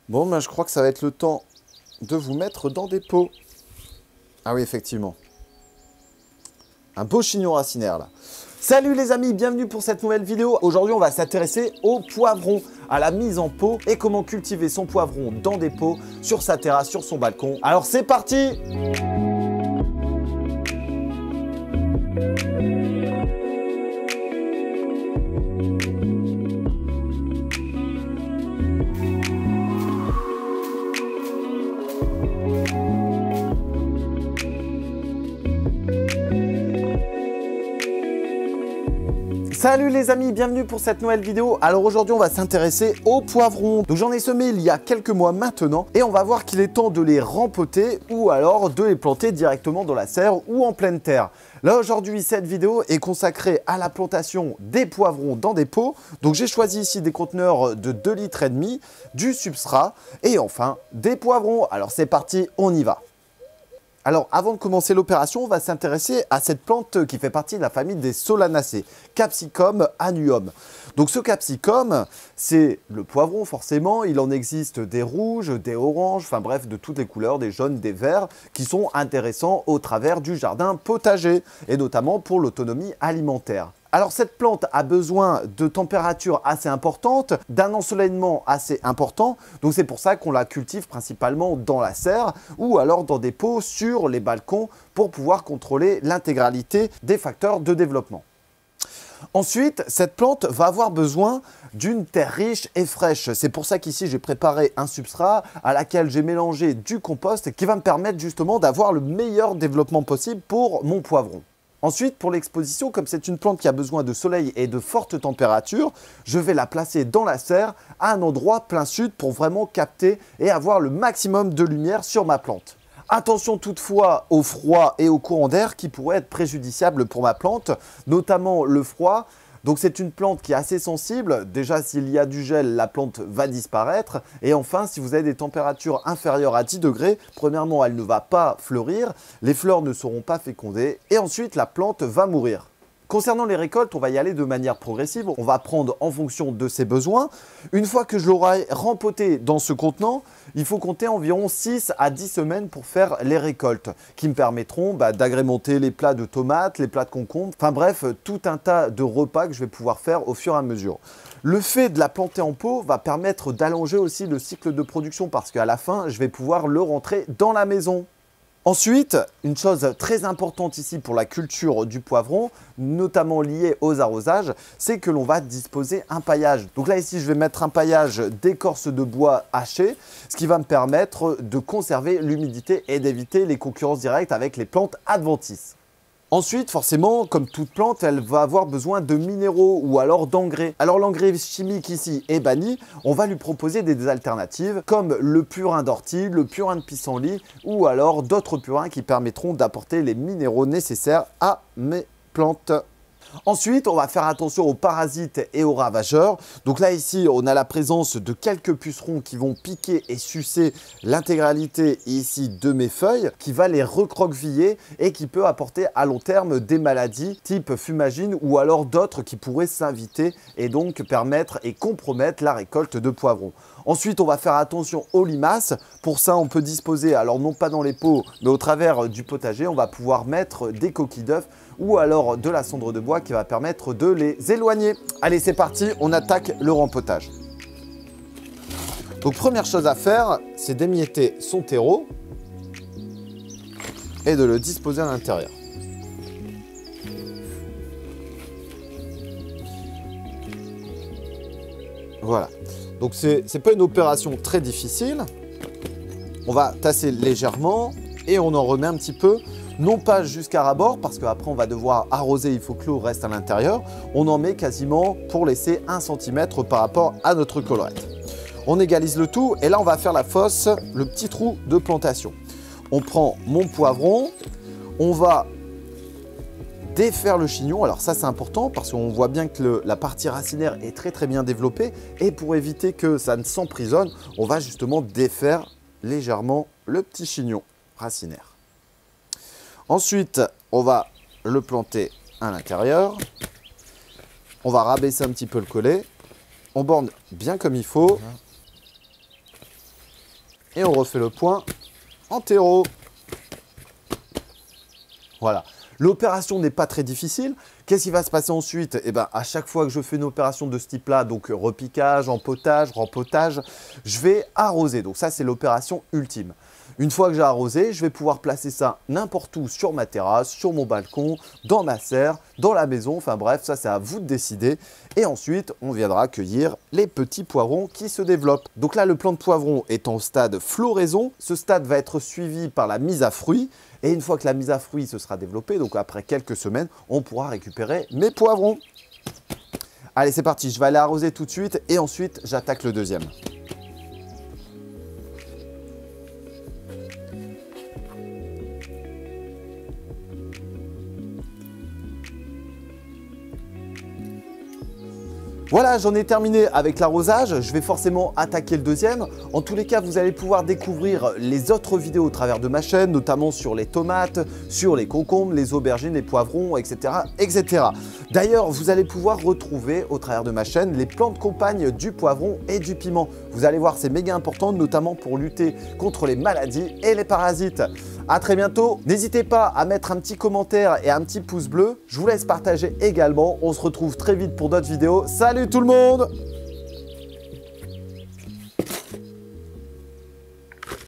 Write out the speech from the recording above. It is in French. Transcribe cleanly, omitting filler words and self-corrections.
Bon, ben, je crois que ça va être le temps de vous mettre dans des pots. Ah oui, effectivement. Un beau chignon racinaire, là. Salut les amis, bienvenue pour cette nouvelle vidéo. Aujourd'hui, on va s'intéresser au poivron, à la mise en pot et comment cultiver son poivron dans des pots, sur sa terrasse, sur son balcon. Alors, c'est parti! Salut les amis, bienvenue pour cette nouvelle vidéo. Alors aujourd'hui on va s'intéresser aux poivrons. Donc j'en ai semé il y a quelques mois maintenant et on va voir qu'il est temps de les rempoter ou alors de les planter directement dans la serre ou en pleine terre. Là aujourd'hui cette vidéo est consacrée à la plantation des poivrons dans des pots. Donc j'ai choisi ici des conteneurs de 2,5 litres, du substrat et enfin des poivrons. Alors c'est parti, on y va. Alors, avant de commencer l'opération, on va s'intéresser à cette plante qui fait partie de la famille des Solanacées, Capsicum annuum. Donc, ce capsicum, c'est le poivron forcément. Il en existe des rouges, des oranges, enfin bref, de toutes les couleurs, des jaunes, des verts, qui sont intéressants au travers du jardin potager et notamment pour l'autonomie alimentaire. Alors cette plante a besoin de températures assez importantes, d'un ensoleillement assez important, donc c'est pour ça qu'on la cultive principalement dans la serre ou alors dans des pots sur les balcons pour pouvoir contrôler l'intégralité des facteurs de développement. Ensuite, cette plante va avoir besoin d'une terre riche et fraîche. C'est pour ça qu'ici, j'ai préparé un substrat à laquelle j'ai mélangé du compost qui va me permettre justement d'avoir le meilleur développement possible pour mon poivron. Ensuite, pour l'exposition, comme c'est une plante qui a besoin de soleil et de fortes températures, je vais la placer dans la serre à un endroit plein sud pour vraiment capter et avoir le maximum de lumière sur ma plante. Attention toutefois au froid et au courant d'air qui pourraient être préjudiciables pour ma plante, notamment le froid. Donc c'est une plante qui est assez sensible. Déjà, s'il y a du gel, la plante va disparaître. Et enfin, si vous avez des températures inférieures à 10 degrés, premièrement, elle ne va pas fleurir, les fleurs ne seront pas fécondées et ensuite, la plante va mourir. Concernant les récoltes, on va y aller de manière progressive. On va prendre en fonction de ses besoins. Une fois que je l'aurai rempoté dans ce contenant, il faut compter environ 6 à 10 semaines pour faire les récoltes qui me permettront d'agrémenter les plats de tomates, les plats de concombres, enfin bref, tout un tas de repas que je vais pouvoir faire au fur et à mesure. Le fait de la planter en pot va permettre d'allonger aussi le cycle de production parce qu'à la fin, je vais pouvoir le rentrer dans la maison. Ensuite, une chose très importante ici pour la culture du poivron, notamment liée aux arrosages, c'est que l'on va disposer un paillage. Donc là ici, je vais mettre un paillage d'écorce de bois haché, ce qui va me permettre de conserver l'humidité et d'éviter les concurrences directes avec les plantes adventices. Ensuite, forcément, comme toute plante, elle va avoir besoin de minéraux ou alors d'engrais. Alors l'engrais chimique ici est banni, on va lui proposer des alternatives comme le purin d'ortie, le purin de pissenlit ou alors d'autres purins qui permettront d'apporter les minéraux nécessaires à mes plantes. Ensuite, on va faire attention aux parasites et aux ravageurs. Donc là, ici, on a la présence de quelques pucerons qui vont piquer et sucer l'intégralité ici de mes feuilles, qui va les recroqueviller et qui peut apporter à long terme des maladies type fumagine ou alors d'autres qui pourraient s'inviter et donc permettre et compromettre la récolte de poivrons. Ensuite, on va faire attention aux limaces. Pour ça, on peut disposer, alors non pas dans les pots, mais au travers du potager, on va pouvoir mettre des coquilles d'œufs ou alors de la cendre de bois qui va permettre de les éloigner. Allez, c'est parti, on attaque le rempotage. Donc, première chose à faire, c'est d'émietter son terreau et de le disposer à l'intérieur. Voilà. Donc, c'est pas une opération très difficile. On va tasser légèrement et on en remet un petit peu. Non pas jusqu'à ras-bord, parce qu'après on va devoir arroser, il faut que l'eau reste à l'intérieur. On en met quasiment pour laisser 1 cm par rapport à notre collerette. On égalise le tout et là on va faire la fosse, le petit trou de plantation. On prend mon poivron, on va défaire le chignon. Alors ça c'est important parce qu'on voit bien que la partie racinaire est très bien développée et pour éviter que ça ne s'emprisonne, on va justement défaire légèrement le petit chignon racinaire. Ensuite, on va le planter à l'intérieur. On va rabaisser un petit peu le collet. On borne bien comme il faut. Et on refait le point en terreau. Voilà. L'opération n'est pas très difficile. Qu'est-ce qui va se passer ensuite? Eh bien, à chaque fois que je fais une opération de ce type-là, donc repiquage, empotage, rempotage, je vais arroser. Donc ça, c'est l'opération ultime. Une fois que j'ai arrosé, je vais pouvoir placer ça n'importe où sur ma terrasse, sur mon balcon, dans ma serre, dans la maison. Enfin bref, ça, c'est à vous de décider. Et ensuite, on viendra cueillir les petits poivrons qui se développent. Donc là, le plant de poivron est en stade floraison. Ce stade va être suivi par la mise à fruit. Et une fois que la mise à fruit se sera développée, donc après quelques semaines, on pourra récupérer mes poivrons. Allez, c'est parti. Je vais aller arroser tout de suite et ensuite, j'attaque le deuxième. Voilà, j'en ai terminé avec l'arrosage. Je vais forcément attaquer le deuxième. En tous les cas, vous allez pouvoir découvrir les autres vidéos au travers de ma chaîne, notamment sur les tomates, sur les concombres, les aubergines, les poivrons, etc. etc. D'ailleurs, vous allez pouvoir retrouver au travers de ma chaîne les plantes compagnes du poivron et du piment. Vous allez voir, c'est méga important, notamment pour lutter contre les maladies et les parasites. À très bientôt. N'hésitez pas à mettre un petit commentaire et un petit pouce bleu. Je vous laisse partager également. On se retrouve très vite pour d'autres vidéos. Salut tout le monde!